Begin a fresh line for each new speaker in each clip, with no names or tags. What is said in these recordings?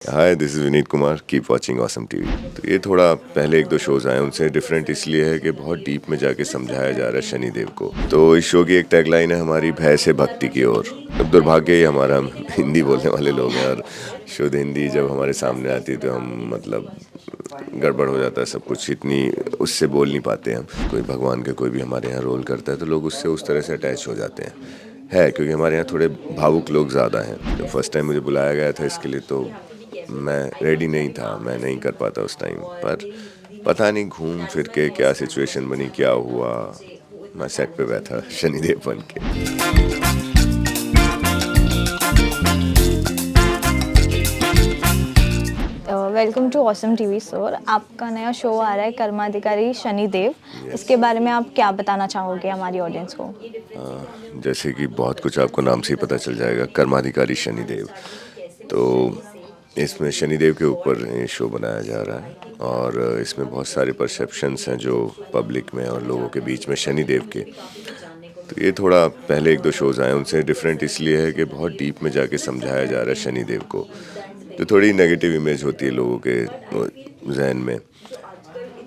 Hi, this is Vineet Kumar, keep watching awesome TV. तो ये थोड़ा पहले एक दो शोज़ आए, उनसे डिफरेंट इसलिए है कि बहुत डीप में जाके समझाया जा रहा है शनिदेव को। तो इस शो की एक टैगलाइन है हमारी, भय से भक्ति की ओर। अब दुर्भाग्य ही हमारा, हम हिंदी बोलने वाले लोग हैं और शुद्ध हिंदी जब हमारे सामने आती है तो हम गड़बड़ हो जाता है सब कुछ, इतनी उससे बोल नहीं पाते हम। कोई भगवान का कोई भी हमारे यहाँ रोल करता है तो लोग उससे उस तरह से अटैच हो जाते हैं। क्योंकि हमारे यहाँ थोड़े भावुक लोग ज़्यादा हैं। जब फर्स्ट टाइम मुझे बुलाया गया था इसके लिए तो मैं रेडी नहीं था, मैं नहीं कर पाता उस टाइम पर। पता नहीं घूम फिर के क्या सिचुएशन बनी, क्या हुआ, मैं सेट पे बैठा शनिदेव बन के।
Welcome to awesome TV sir. आपका नया शो आ रहा है कर्माधिकारी शनिदेव। इसके बारे में आप क्या बताना चाहोगे हमारी ऑडियंस को?
जैसे कि बहुत कुछ आपको नाम से ही पता चल जाएगा, कर्माधिकारी शनिदेव। तो इसमें शनिदेव के ऊपर ये शो बनाया जा रहा है और इसमें बहुत सारे परसेप्शंस हैं जो पब्लिक में और लोगों के बीच में शनिदेव के। तो ये थोड़ा पहले एक दो शोज़ आए, उनसे डिफरेंट इसलिए है कि बहुत डीप में जाके समझाया जा रहा है शनिदेव को। जो थोड़ी नेगेटिव इमेज होती है लोगों के जहन में,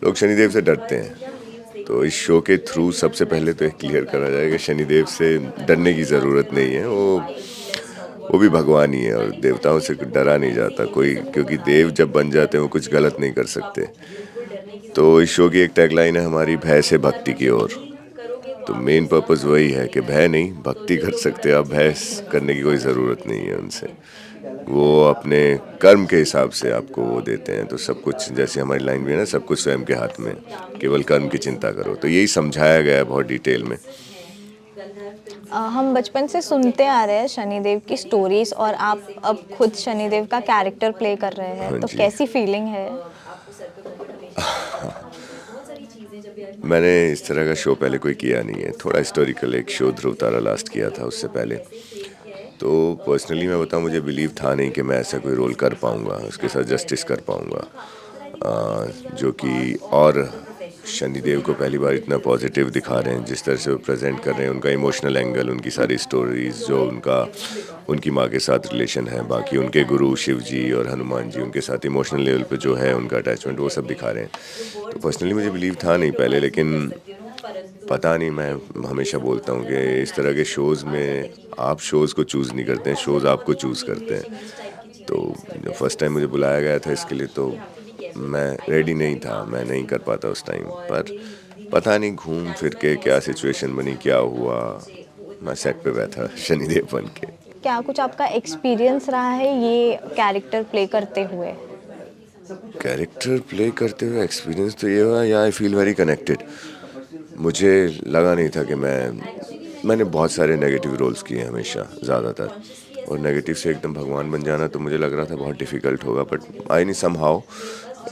लोग शनिदेव से डरते हैं। तो इस शो के थ्रू सबसे पहले तो एक क्लियर करा जाए कि शनिदेव से डरने की ज़रूरत नहीं है। वो भी भगवान ही है और देवताओं से डरा नहीं जाता कोई, क्योंकि देव जब बन जाते हैं वो कुछ गलत नहीं कर सकते। तो इस शो की एक टैगलाइन है हमारी, भय से भक्ति की ओर। तो मेन पर्पस वही है कि भय नहीं, भक्ति कर सकते आप, भय करने की कोई ज़रूरत नहीं है उनसे। वो अपने कर्म के हिसाब से आपको वो देते हैं। तो सब कुछ, जैसे हमारी लाइन भी है ना, सब कुछ स्वयं के हाथ में, केवल कर्म की चिंता करो। तो यही समझाया गया है बहुत डिटेल में।
हम बचपन से सुनते आ रहे हैं शनिदेव की स्टोरीज और आप अब खुद शनिदेव का कैरेक्टर प्ले कर रहे हैं,
हाँ
तो
जी।
कैसी फीलिंग है?
मैंने इस तरह का शो पहले कोई किया नहीं है। थोड़ा हिस्टोरिकल एक शो ध्रुव तारा लास्ट किया था, उससे पहले तो पर्सनली मैं बताऊं, मुझे बिलीव था नहीं कि मैं ऐसा कोई रोल कर पाऊंगा, उसके साथ जस्टिस कर पाऊंगा। जो कि और शनिदेव को पहली बार इतना पॉजिटिव दिखा रहे हैं, जिस तरह से वो प्रेजेंट कर रहे हैं, उनका इमोशनल एंगल, उनकी सारी स्टोरीज, जो उनकी माँ के साथ रिलेशन है, बाकी उनके गुरु शिव जी और हनुमान जी, उनके साथ इमोशनल लेवल पे जो है उनका अटैचमेंट, वो सब दिखा रहे हैं। तो पर्सनली मुझे बिलीव था नहीं पहले, लेकिन पता नहीं, मैं हमेशा बोलता हूँ कि इस तरह के शोज़ में आप शोज़ को चूज़ नहीं करते हैं, शोज़ आपको चूज़ करते हैं। तो जब फर्स्ट टाइम मुझे बुलाया गया था इसके लिए तो मैं रेडी नहीं था, मैं नहीं कर पाता उस टाइम पर। पता नहीं घूम फिर के क्या सिचुएशन बनी, क्या हुआ, मैं सेट पे बैठा शनिदेव बन के।
क्या कुछ आपका एक्सपीरियंस रहा है ये कैरेक्टर प्ले करते हुए?
कैरेक्टर प्ले करते हुए एक्सपीरियंस तो ये हुआ, या आई फील वेरी कनेक्टेड। मुझे लगा नहीं था कि मैंने बहुत सारे नेगेटिव रोल्स किए हैं हमेशा, ज़्यादातर, और नेगेटिव से एकदम भगवान बन जाना तो मुझे लग रहा था बहुत डिफ़िकल्ट होगा, बट आई नहीं समहाउ।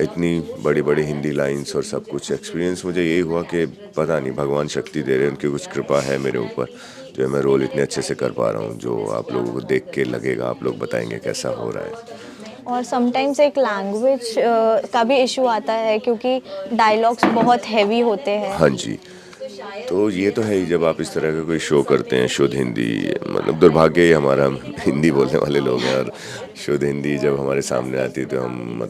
इतनी बड़ी बड़ी हिंदी लाइंस और सब कुछ एक्सपीरियंस मुझे यही हुआ कि पता नहीं भगवान शक्ति दे रहे हैं, उनकी कुछ कृपा है मेरे ऊपर, जो मैं रोल इतने अच्छे से कर पा रहा हूँ। जो आप लोगों को देख के लगेगा, आप लोग बताएंगे कैसा हो रहा है।
और समटाइम्स एक लैंग्वेज का भी इशू आता है क्योंकि डायलॉग्स बहुत हैवी होते हैं।
हाँ जी। तो ये तो है ही, जब आप इस तरह का कोई शो करते हैं शुद्ध हिंदी, दुर्भाग्य ही हमारा, हम हिंदी बोलने वाले लोग हैं और शुद्ध हिंदी जब हमारे सामने आती है तो हम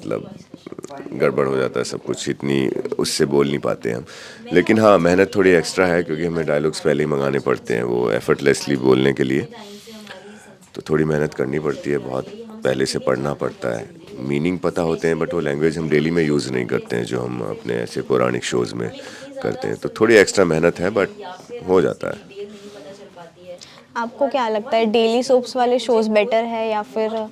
गड़बड़ हो जाता है सब कुछ, इतनी उससे बोल नहीं पाते हम। लेकिन हाँ, मेहनत थोड़ी एक्स्ट्रा है क्योंकि हमें डायलॉग्स पहले ही मंगाने पड़ते हैं वो एफर्टलेसली बोलने के लिए। तो थोड़ी मेहनत करनी पड़ती है, बहुत पहले से पढ़ना पड़ता है, मीनिंग पता होते हैं, बट वो लैंग्वेज हम डेली में यूज़ नहीं करते हैं जो हम अपने ऐसे पौराणिक शोज़ में करते हैं। तो थोड़ी एक्स्ट्रा मेहनत है, बट हो जाता है।
आपको क्या लगता है, डेली सोप्स वाले शोज बेटर है या फिर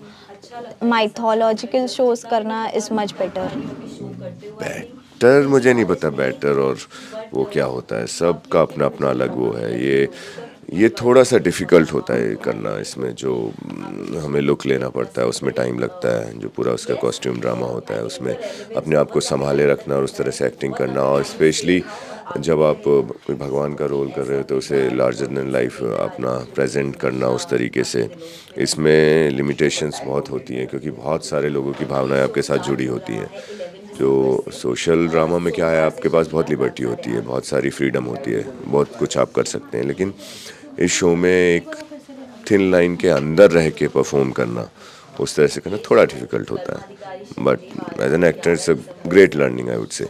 माइथोलॉजिकल शोज करना इज मच बेटर?
बेटर मुझे नहीं पता, बेटर और वो क्या होता है, सबका अपना अपना अलग वो है। ये थोड़ा सा डिफ़िकल्ट होता है करना, इसमें जो हमें लुक लेना पड़ता है, उसमें टाइम लगता है, जो पूरा उसका कॉस्ट्यूम ड्रामा होता है, उसमें अपने आप को संभाले रखना और उस तरह से एक्टिंग करना, और स्पेशली जब आप कोई भगवान का रोल कर रहे हो तो उसे लार्जर देन लाइफ अपना प्रेजेंट करना उस तरीके से, इसमें लिमिटेशंस बहुत होती हैं क्योंकि बहुत सारे लोगों की भावनाएं आपके साथ जुड़ी होती हैं। जो सोशल ड्रामा में क्या है, आपके पास बहुत लिबर्टी होती है, बहुत सारी फ्रीडम होती है, बहुत कुछ आप कर सकते हैं। लेकिन इस शो में एक थिन लाइन के अंदर रह के परफॉर्म करना उस तरह से करना थोड़ा डिफ़िकल्ट होता है, but as an actor it's a great learning I would say.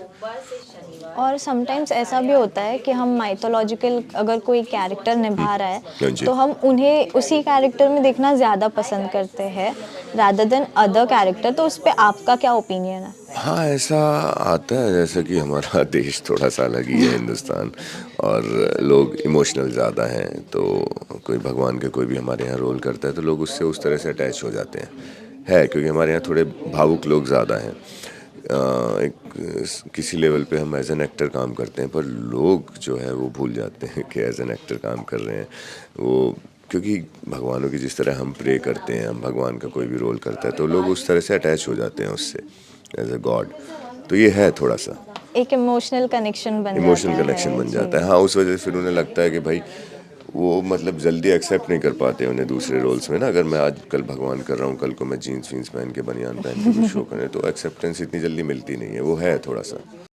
और समटाइम्स ऐसा भी होता है कि हम माइथोलॉजिकल अगर कोई कैरेक्टर निभा रहा
हाँ
है
जी।
तो हम उन्हें उसी कैरेक्टर में देखना ज़्यादा पसंद करते हैं रादर देन अदर कैरेक्टर, तो उस पे आपका क्या ओपिनियन है?
हाँ, ऐसा आता है, जैसा कि हमारा देश थोड़ा-सा अलग ही है हिंदुस्तान, और लोग इमोशनल ज़्यादा हैं, तो कोई भगवान का कोई भी हमारे यहाँ रोल करता है तो लोग उससे उस तरह से अटैच हो जाते हैं। क्योंकि हमारे यहाँ थोड़े भावुक लोग ज़्यादा हैं। किसी लेवल पे हम एज़ एन एक्टर काम करते हैं, पर लोग जो है वो भूल जाते हैं कि एज़ एन एक्टर काम कर रहे हैं। वो क्योंकि भगवानों की जिस तरह हम प्रे करते हैं, हम भगवान का कोई भी रोल करता है तो लोग उस तरह से अटैच हो जाते हैं उससे एज़ अ गॉड। तो ये है थोड़ा-सा
एक इमोशनल कनेक्शन बन जाता
इमोशनल कनेक्शन
है
बन
जी।
जाता है। हाँ, उस वजह से फिर उन्हें लगता है कि भाई वो मतलब जल्दी एक्सेप्ट नहीं कर पाते उन्हें दूसरे रोल्स में ना। अगर मैं आज कल भगवान कर रहा हूँ, कल को मैं जीन्स वीन्स पहन के, बनियान पहन के कुछ शो करें, तो एक्सेप्टेंस इतनी जल्दी मिलती नहीं है, वो है थोड़ा-सा।